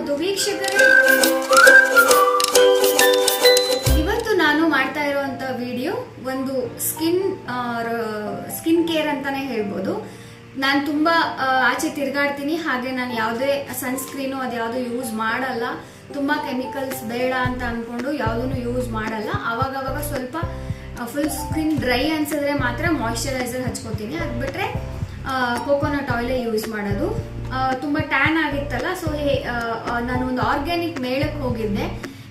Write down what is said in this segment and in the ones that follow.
ಸುತ್ತಮುತ್ತ ವೀಕ್ಷಕರೇ, ಇವತ್ತು ನಾನು ಮಾಡ್ತಾ ಇರುವಂತ ವಿಡಿಯೋ ಒಂದು ಸ್ಕಿನ್ ಕೇರ್ ಅಂತಾನೆ ಹೇಳ್ಬೋದು. ನಾನು ತುಂಬಾ ಆಚೆ ತಿರ್ಗಾಡ್ತೀನಿ, ಹಾಗೆ ನಾನು ಯಾವುದೇ ಸನ್ಸ್ಕ್ರೀನು ಅದ್ಯಾವುದು ಯೂಸ್ ಮಾಡಲ್ಲ. ತುಂಬಾ ಕೆಮಿಕಲ್ಸ್ ಬೇಡ ಅಂತ ಅನ್ಕೊಂಡು ಯಾವುದನ್ನು ಯೂಸ್ ಮಾಡಲ್ಲ. ಅವಾಗವಾಗ ಸ್ವಲ್ಪ ಫುಲ್ ಸ್ಕಿನ್ ಡ್ರೈ ಅನ್ಸಿದ್ರೆ ಮಾತ್ರ ಮಾಯಿಶ್ಚರೈಸರ್ ಹಚ್ಕೋತೀನಿ. ಅದು ಬಿಟ್ರೆ ಕೋಕೋನಟ್ ಆಯಿಲೇ ಯೂಸ್ ಮಾಡೋದು. ತುಂಬಾ ಟ್ಯಾನ್ ಆಗಿತ್ತಲ್ಲ, ಸೊ ನಾನು ಒಂದು ಆರ್ಗ್ಯಾನಿಕ್ ಮೇಳಕ್ಕೆ ಹೋಗಿದ್ದೆ.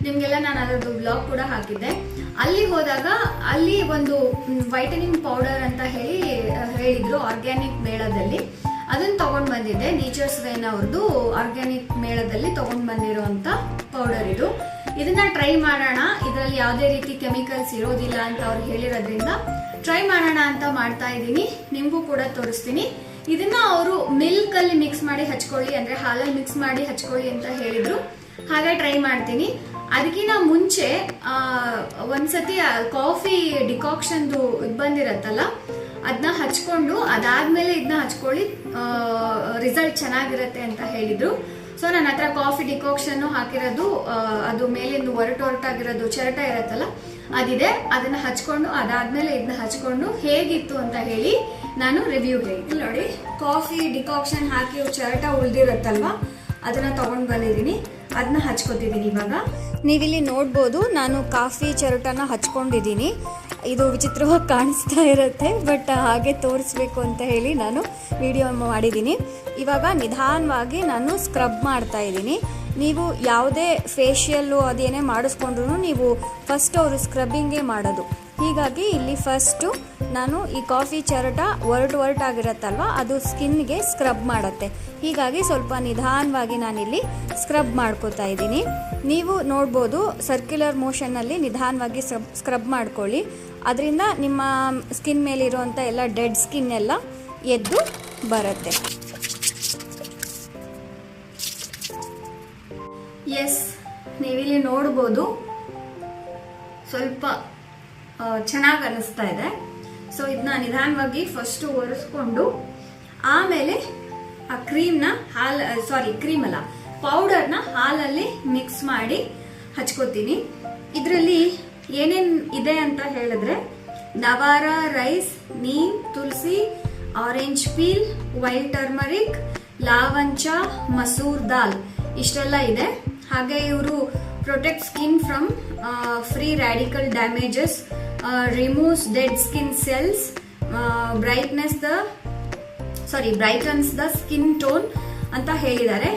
ನಿಮ್ಗೆಲ್ಲ ನಾನು ಅದರದ್ದು ಬ್ಲಾಗ್ ಕೂಡ ಹಾಕಿದ್ದೆ. ಅಲ್ಲಿ ಹೋದಾಗ ಅಲ್ಲಿ ಒಂದು ವೈಟನಿಂಗ್ ಪೌಡರ್ ಅಂತ ಹೇಳಿದ್ರು ಆರ್ಗ್ಯಾನಿಕ್ ಮೇಳದಲ್ಲಿ. ಅದನ್ನ ತಗೊಂಡ್ ಬಂದಿದ್ದೆ. ನೇಚರ್ಸ್ ವೇನ್ ಅವ್ರದ್ದು ಆರ್ಗ್ಯಾನಿಕ್ ಮೇಳದಲ್ಲಿ ತಗೊಂಡ್ ಬಂದಿರೋಂತ ಪೌಡರ್ ಇದು. ಇದನ್ನ ಟ್ರೈ ಮಾಡೋಣ, ಇದರಲ್ಲಿ ಯಾವುದೇ ರೀತಿ ಕೆಮಿಕಲ್ಸ್ ಇರೋದಿಲ್ಲ ಅಂತ ಅವ್ರು ಹೇಳಿರೋದ್ರಿಂದ ಟ್ರೈ ಮಾಡೋಣ ಅಂತ ಮಾಡ್ತಾ ಇದ್ದೀನಿ. ನಿಮ್ಗೂ ಕೂಡ ತೋರಿಸ್ತೀನಿ. ಇದನ್ನ ಅವರು ಮಿಲ್ಕ್ ಅಲ್ಲಿ ಮಿಕ್ಸ್ ಮಾಡಿ ಹಚ್ಕೊಳ್ಳಿ, ಅಂದ್ರೆ ಹಾಲಲ್ಲಿ ಮಿಕ್ಸ್ ಮಾಡಿ ಹಚ್ಕೊಳ್ಳಿ ಅಂತ ಹೇಳಿದ್ರು. ಹಾಗೆ ಟ್ರೈ ಮಾಡ್ತೀನಿ. ಅದಕ್ಕಿಂತ ಮುಂಚೆ ಒಂದ್ಸತಿ ಕಾಫಿ ಡಿಕಾಕ್ಷನ್ದು ಬಂದಿರತ್ತಲ್ಲ, ಅದನ್ನ ಹಚ್ಕೊಂಡು ಅದಾದ್ಮೇಲೆ ಇದನ್ನ ಹಚ್ಕೊಳ್ಳಿ, ರಿಸಲ್ಟ್ ಚೆನ್ನಾಗಿರುತ್ತೆ ಅಂತ ಹೇಳಿದ್ರು. ಸೊ ನನ್ನ ಹತ್ರ ಕಾಫಿ ಡಿಕಾಕ್ಷನ್ ಹಾಕಿರೋದು, ಅದು ಮೇಲಿಂದ ಒರಟಾಗಿರೋದು ಚರಟ ಇರತ್ತಲ್ಲ ಅದಿದೆ. ಅದನ್ನ ಹಚ್ಕೊಂಡು ಅದಾದ್ಮೇಲೆ ಇದನ್ನ ಹಚ್ಕೊಂಡು ಹೇಗಿತ್ತು ಅಂತ ಹೇಳಿ ನಾನು ರಿವ್ಯೂ ಹೇಳ್ತೀನಿ. ನೋಡಿ, ಕಾಫಿ ಡಿಕಾಕ್ಷನ್ ಹಾಕಿ ಚರಟ ಉಳ್ದಿರತ್ತಲ್ವಾ, ಅದನ್ನ ತಗೊಂಡ್ ಬಂದಿದ್ದೀನಿ. ಅದನ್ನ ಹಚ್ಕೊತಿದ್ದೀನಿ. ಇವಾಗ ನೀವಿಲ್ಲಿ ನೋಡ್ಬೋದು, ನಾನು ಕಾಫಿ ಚರಟನ ಹಚ್ಕೊಂಡಿದ್ದೀನಿ. ಇದು ವಿಚಿತ್ರವಾಗಿ ಕಾಣಿಸ್ತಾ ಇರುತ್ತೆ, ಬಟ್ ಹಾಗೆ ತೋರಿಸ್ಬೇಕು ಅಂತ ಹೇಳಿ ನಾನು ವಿಡಿಯೋ ಮಾಡಿದ್ದೀನಿ. ಇವಾಗ ನಿಧಾನವಾಗಿ ನಾನು ಸ್ಕ್ರಬ್ ಮಾಡ್ತಾ ಇದ್ದೀನಿ. ನೀವು ಯಾವುದೇ ಫೇಶಿಯಲ್ಲು ಅದೇನೇ ಮಾಡಿಸ್ಕೊಂಡ್ರು ನೀವು ಫಸ್ಟ್ ಅವರು ಸ್ಕ್ರಬ್ಬಿಂಗೇ ಮಾಡೋದು. ಹೀಗಾಗಿ ಇಲ್ಲಿ ಫಸ್ಟು ನಾನು ಈ ಕಾಫಿ ಚರಟ ಒರಟಾಗಿರತ್ತಲ್ವ, ಅದು ಸ್ಕಿನ್ಗೆ ಸ್ಕ್ರಬ್ ಮಾಡುತ್ತೆ. ಹೀಗಾಗಿ ಸ್ವಲ್ಪ ನಿಧಾನವಾಗಿ ನಾನಿಲ್ಲಿ ಸ್ಕ್ರಬ್ ಮಾಡ್ಕೋತಾ ಇದ್ದೀನಿ. ನೀವು ನೋಡ್ಬೋದು, ಸರ್ಕ್ಯುಲರ್ ಮೋಷನ್ನಲ್ಲಿ ನಿಧಾನವಾಗಿ ಸ್ಕ್ರಬ್ ಮಾಡ್ಕೊಳ್ಳಿ. ಅದರಿಂದ ನಿಮ್ಮ ಸ್ಕಿನ್ ಮೇಲಿರುವಂಥ ಎಲ್ಲ ಡೆಡ್ ಸ್ಕಿನ್ ಎಲ್ಲ ಎದ್ದು ಬರುತ್ತೆ. ಎಸ್, ನೀವಿಲ್ಲಿ ನೋಡ್ಬೋದು ಸ್ವಲ್ಪ ಚೆನ್ನಾಗಿ ಅನಿಸ್ತಾ ಇದೆ. ಸೊ ಇದನ್ನ ನಿಧಾನವಾಗಿ ಫಸ್ಟ್ ಒರೆಸ್ಕೊಂಡು ಆಮೇಲೆ ಆ ಕ್ರೀಮ್ ಅಲ್ಲ, ಪೌಡರ್ನ ಹಾಲಲ್ಲಿ ಮಿಕ್ಸ್ ಮಾಡಿ ಹಚ್ಕೋತೀನಿ. ಇದರಲ್ಲಿ ಏನೇನ್ ಇದೆ ಅಂತ ಹೇಳಿದ್ರೆ, ನವಾರ ರೈಸ್, ನೀಮ್, ತುಳಸಿ, ಆರೆಂಜ್ ಪೀಲ್, ವೈಟ್ ಟರ್ಮರಿಕ್, ಲಾವಂಚ, ಮಸೂರ್ ದಾಲ್ ಇಷ್ಟೆಲ್ಲ ಇದೆ. ಹಾಗೆ ಇವರು protect skin from free radical damages, removes dead skin cells, brightens the skin tone ಅಂತ ಹೇಳಿದ್ದಾರೆ.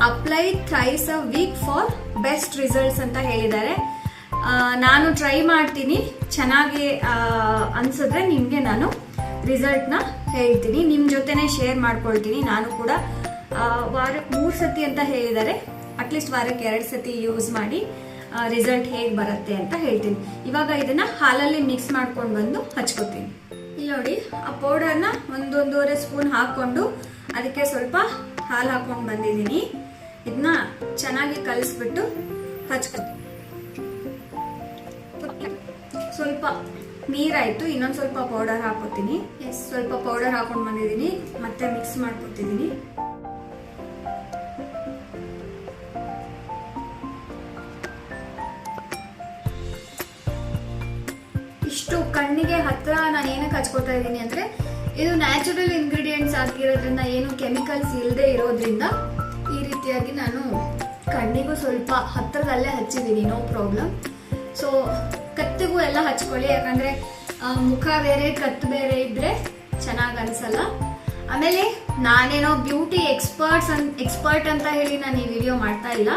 Apply thrice a week for best results ಅಂತ ಹೇಳಿದ್ದಾರೆ. ನಾನು ಟ್ರೈ ಮಾಡ್ತೀನಿ, ಚೆನ್ನಾಗಿ ಅನ್ಸಿದ್ರೆ ನಿಮ್ಗೆ ನಾನು ರಿಸಲ್ಟ್ನ ಹೇಳ್ತೀನಿ, ನಿಮ್ ಜೊತೆನೆ ಶೇರ್ ಮಾಡ್ಕೊಳ್ತೀನಿ. ನಾನು ಕೂಡ ವಾರಕ್ಕೆ 3 ಸತಿ ಅಂತ ಹೇಳಿದ್ದಾರೆ, ಅಟ್ಲೀಸ್ಟ್ ವಾರಕ್ಕೆ 2 ಸತಿ ಯೂಸ್ ಮಾಡಿ ರಿಸಲ್ಟ್ ಹೇಗೆ ಬರುತ್ತೆ ಅಂತ ಹೇಳ್ತೀನಿ. ಇವಾಗ ಇದನ್ನ ಹಾಲಲ್ಲಿ ಮಿಕ್ಸ್ ಮಾಡ್ಕೊಂಡು ಬಂದು ಹಚ್ಕೋತೀನಿ. ಇಲ್ಲಿ ನೋಡಿ, ಆ ಪೌಡರ್ನ 1-1.5 ಸ್ಪೂನ್ ಹಾಕೊಂಡು ಅದಕ್ಕೆ ಸ್ವಲ್ಪ ಹಾಲು ಹಾಕೊಂಡು ಬಂದಿದ್ದೀನಿ. ಇದನ್ನ ಚೆನ್ನಾಗಿ ಕಲಿಸ್ಬಿಟ್ಟು ಹಚ್ಕೋತೀನಿ. ಸ್ವಲ್ಪ ನೀರಾಯ್ತು, ಇನ್ನೊಂದು ಸ್ವಲ್ಪ ಪೌಡರ್ ಹಾಕೋತೀನಿ. ಸ್ವಲ್ಪ ಪೌಡರ್ ಹಾಕೊಂಡು ಬಂದಿದ್ದೀನಿ, ಮತ್ತೆ ಮಿಕ್ಸ್ ಮಾಡ್ಕೊತಿದ್ದೀನಿ. ಇಷ್ಟು ಕಣ್ಣಿಗೆ ಹತ್ರ ನಾನು ಏನಕ್ಕೆ ಹಚ್ಕೋತಾ ಇದ್ದೀನಿ ಅಂದ್ರೆ, ಇದು ನ್ಯಾಚುರಲ್ ಇಂಗ್ರೀಡಿಯೆಂಟ್ಸ್ ಆಗಿರೋದ್ರಿಂದ, ಏನು ಕೆಮಿಕಲ್ಸ್ ಇಲ್ಲದೆ ಇರೋದ್ರಿಂದ ಈ ರೀತಿಯಾಗಿ ನಾನು ಕಣ್ಣಿಗೂ ಸ್ವಲ್ಪ ಹತ್ರದಲ್ಲೇ ಹಚ್ಚಿದ್ದೀನಿ, ನೋ ಪ್ರಾಬ್ಲಮ್. ಸೊ ಕತ್ತಿಗೂ ಎಲ್ಲ ಹಚ್ಕೊಳ್ಳಿ, ಯಾಕಂದ್ರೆ ಮುಖ ಬೇರೆ ಕತ್ತು ಬೇರೆ ಇದ್ರೆ ಚೆನ್ನಾಗಿ ಅನ್ಸಲ್ಲ. ಆಮೇಲೆ ನಾನೇನೋ ಬ್ಯೂಟಿ ಎಕ್ಸ್ಪರ್ಟ್ ಅಂತ ಹೇಳಿ ನಾನು ಈ ವಿಡಿಯೋ ಮಾಡ್ತಾ ಇಲ್ಲ.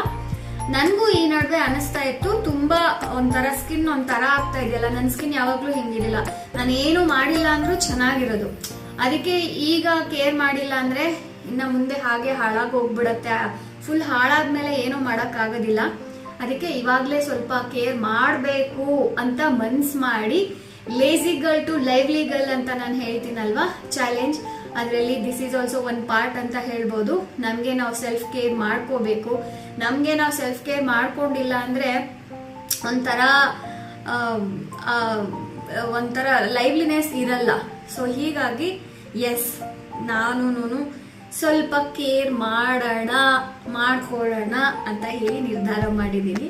ನನ್ಗೂ ಈ ನಡುವೆ ಅನಿಸ್ತಾ ಇತ್ತು, ತುಂಬಾ ಒಂಥರ ಸ್ಕಿನ್ ಒಂಥರ ಆಗ್ತಾ ಇದೆಯಲ್ಲ, ನನ್ನ ಸ್ಕಿನ್ ಯಾವಾಗ್ಲೂ ಹಿಂಗಿರಲಿಲ್ಲ, ನಾನು ಏನು ಮಾಡಿಲ್ಲ ಅಂದ್ರೂ ಚೆನ್ನಾಗಿರೋದು. ಅದಕ್ಕೆ ಈಗ ಕೇರ್ ಮಾಡಿಲ್ಲ ಅಂದ್ರೆ ಇನ್ನ ಮುಂದೆ ಹಾಗೆ ಹಾಳಾಗಿ ಹೋಗ್ಬಿಡತ್ತೆ. ಫುಲ್ ಹಾಳಾದ್ಮೇಲೆ ಏನೂ ಮಾಡಕ್ ಆಗೋದಿಲ್ಲ. ಅದಕ್ಕೆ ಇವಾಗ್ಲೇ ಸ್ವಲ್ಪ ಕೇರ್ ಮಾಡಬೇಕು ಅಂತ ಮನ್ಸ್ ಮಾಡಿ, lazy girl to lively girl ಅಂತ ನಾನು ಹೇಳ್ತೀನಲ್ವಾ ಚಾಲೆಂಜ್, ಅದರಲ್ಲಿ this is also one part ಅಂತ ಹೇಳ್ಬೋದು. ನಮಗೆ ನಾವು ಸೆಲ್ಫ್ ಕೇರ್ ಮಾಡ್ಕೋಬೇಕು. ನಮಗೆ ನಾವು ಸೆಲ್ಫ್ ಕೇರ್ ಮಾಡ್ಕೊಂಡಿಲ್ಲ ಅಂದ್ರೆ ಒಂಥರ ಲೈವ್ಲಿನೆಸ್ ಇರಲ್ಲ. ಸೊ ಹೀಗಾಗಿ ಎಸ್, ನಾನು ಸ್ವಲ್ಪ ಕೇರ್ ಮಾಡ್ಕೊಳ್ಳೋಣ ಅಂತ ಹೇಳಿ ನಿರ್ಧಾರ ಮಾಡಿದ್ದೀನಿ.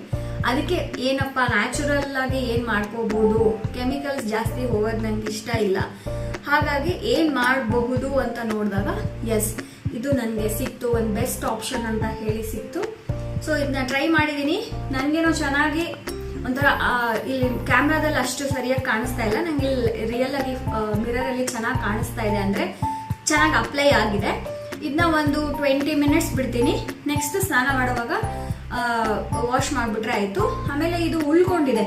ಅದಕ್ಕೆ ಏನಪ್ಪ ನ್ಯಾಚುರಲ್ ಆಗಿ ಏನ್ ಮಾಡ್ಕೋಬಹುದು, ಕೆಮಿಕಲ್ಸ್ ಜಾಸ್ತಿ ಹೋಗೋದು ನಂಗೆ ಇಷ್ಟ ಇಲ್ಲ. ಹಾಗಾಗಿ ಏನ್ ಮಾಡಬಹುದು ಅಂತ ನೋಡಿದಾಗ ಎಸ್ ಇದು ನನಗೆ ಸಿಕ್ತು, ಒಂದು ಬೆಸ್ಟ್ ಆಪ್ಷನ್ ಅಂತ ಹೇಳಿ ಸಿಕ್ತು. ಸೊ ಇದನ್ನ ಟ್ರೈ ಮಾಡಿದೀನಿ. ನನ್ಗೇನೋ ಚೆನ್ನಾಗಿ ಒಂಥರ ಇಲ್ಲಿ ಕ್ಯಾಮ್ರಾದಲ್ಲಿ ಅಷ್ಟು ಸರಿಯಾಗಿ ಕಾಣಿಸ್ತಾ ಇಲ್ಲ, ನಂಗೆ ರಿಯಲ್ ಆಗಿ ಮಿರರ್ ಅಲ್ಲಿ ಚೆನ್ನಾಗಿ ಕಾಣಿಸ್ತಾ ಇದೆ, ಅಂದ್ರೆ ಚೆನ್ನಾಗಿ ಅಪ್ಲೈ ಆಗಿದೆ. ಇದನ್ನ ಒಂದು 20 ಮಿನಿಟ್ಸ್ ಬಿಡ್ತೀನಿ. ನೆಕ್ಸ್ಟ್ ಸ್ನಾನ ಮಾಡುವಾಗ ವಾಶ್ ಮಾಡ್ಬಿಟ್ರೆ ಆಯ್ತು. ಆಮೇಲೆ ಇದು ಉಳ್ಕೊಂಡಿದೆ,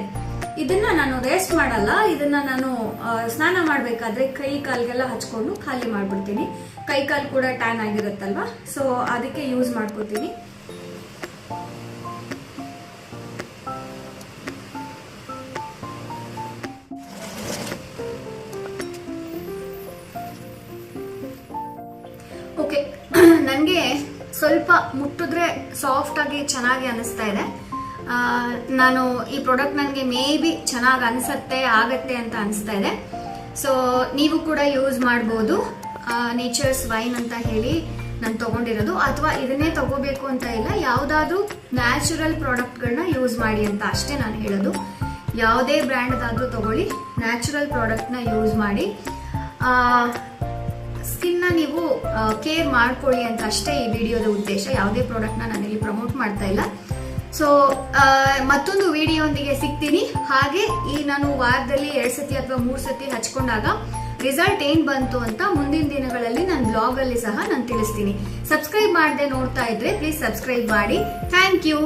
ಇದನ್ನ ನಾನು ವೇಸ್ಟ್ ಮಾಡಲ್ಲ. ಇದನ್ನ ನಾನು ಸ್ನಾನ ಮಾಡ್ಬೇಕಾದ್ರೆ ಕೈ ಕಾಲ್ಗೆಲ್ಲ ಹಚ್ಕೊಂಡು ಖಾಲಿ ಮಾಡ್ಬಿಡ್ತೀನಿ. ಕೈ ಕಾಲ್ ಕೂಡ ಟ್ಯಾನ್ ಆಗಿರುತ್ತಲ್ವಾ, ಸೊ ಅದಕ್ಕೆ ಯೂಸ್ ಮಾಡ್ಕೋತೀನಿ. ಓಕೆ, ನನಗೆ ಸ್ವಲ್ಪ ಮುಟ್ಟಿದ್ರೆ ಸಾಫ್ಟ್ ಆಗಿ ಚೆನ್ನಾಗಿ ಅನಿಸ್ತಾ ಇದೆ. ನಾನು ಈ ಪ್ರಾಡಕ್ಟ್ ನನಗೆ ಮೇ ಬಿ ಚೆನ್ನಾಗಿ ಅನಿಸುತ್ತೆ ಆಗತ್ತೆ ಅಂತ ಅನಿಸ್ತಾ ಇದೆ. ಸೊ ನೀವು ಕೂಡ ಯೂಸ್ ಮಾಡ್ಬೋದು. ನೇಚರ್ಸ್ ವೈನ್ ಅಂತ ಹೇಳಿ ನಾನು ತಗೊಂಡಿರೋದು, ಅಥವಾ ಇದನ್ನೇ ತಗೋಬೇಕು ಅಂತ ಇಲ್ಲ, ಯಾವುದಾದ್ರೂ ನ್ಯಾಚುರಲ್ ಪ್ರಾಡಕ್ಟ್ಗಳನ್ನ ಯೂಸ್ ಮಾಡಿ ಅಂತ ಅಷ್ಟೇ ನಾನು ಹೇಳೋದು. ಯಾವುದೇ ಬ್ರ್ಯಾಂಡ್ದಾದ್ರೂ ತಗೊಳ್ಳಿ, ನ್ಯಾಚುರಲ್ ಪ್ರಾಡಕ್ಟ್ನ ಯೂಸ್ ಮಾಡಿ. ಸ್ಕಿನ್ನ ನೀವು ಕೇರ್ ಮಾಡ್ಕೊಳ್ಳಿ ಅಂತ ಅಷ್ಟೇ ಈ ವಿಡಿಯೋದ ಉದ್ದೇಶ. ಯಾವುದೇ ಪ್ರಾಡಕ್ಟ್ನ ನಾನು ಇಲ್ಲಿ ಪ್ರಮೋಟ್ ಮಾಡ್ತಾ ಇಲ್ಲ. ಸೊ ಮತ್ತೊಂದು ವಿಡಿಯೋಂದಿಗೆ ಸಿಗ್ತೀನಿ. ಹಾಗೆ ಈ ನಾನು ವಾರದಲ್ಲಿ 2 ಸತಿ ಅಥವಾ 3 ಸತಿ ಹಚ್ಕೊಂಡಾಗ ರಿಸಲ್ಟ್ ಏನ್ ಬಂತು ಅಂತ ಮುಂದಿನ ದಿನಗಳಲ್ಲಿ ನನ್ನ ಬ್ಲಾಗ್ ಅಲ್ಲಿ ಸಹ ನಾನು ತಿಳಿಸ್ತೀನಿ. ಸಬ್ಸ್ಕ್ರೈಬ್ ಮಾಡದೆ ನೋಡ್ತಾ ಇದ್ರೆ ಪ್ಲೀಸ್ ಸಬ್ಸ್ಕ್ರೈಬ್ ಮಾಡಿ. Thank you.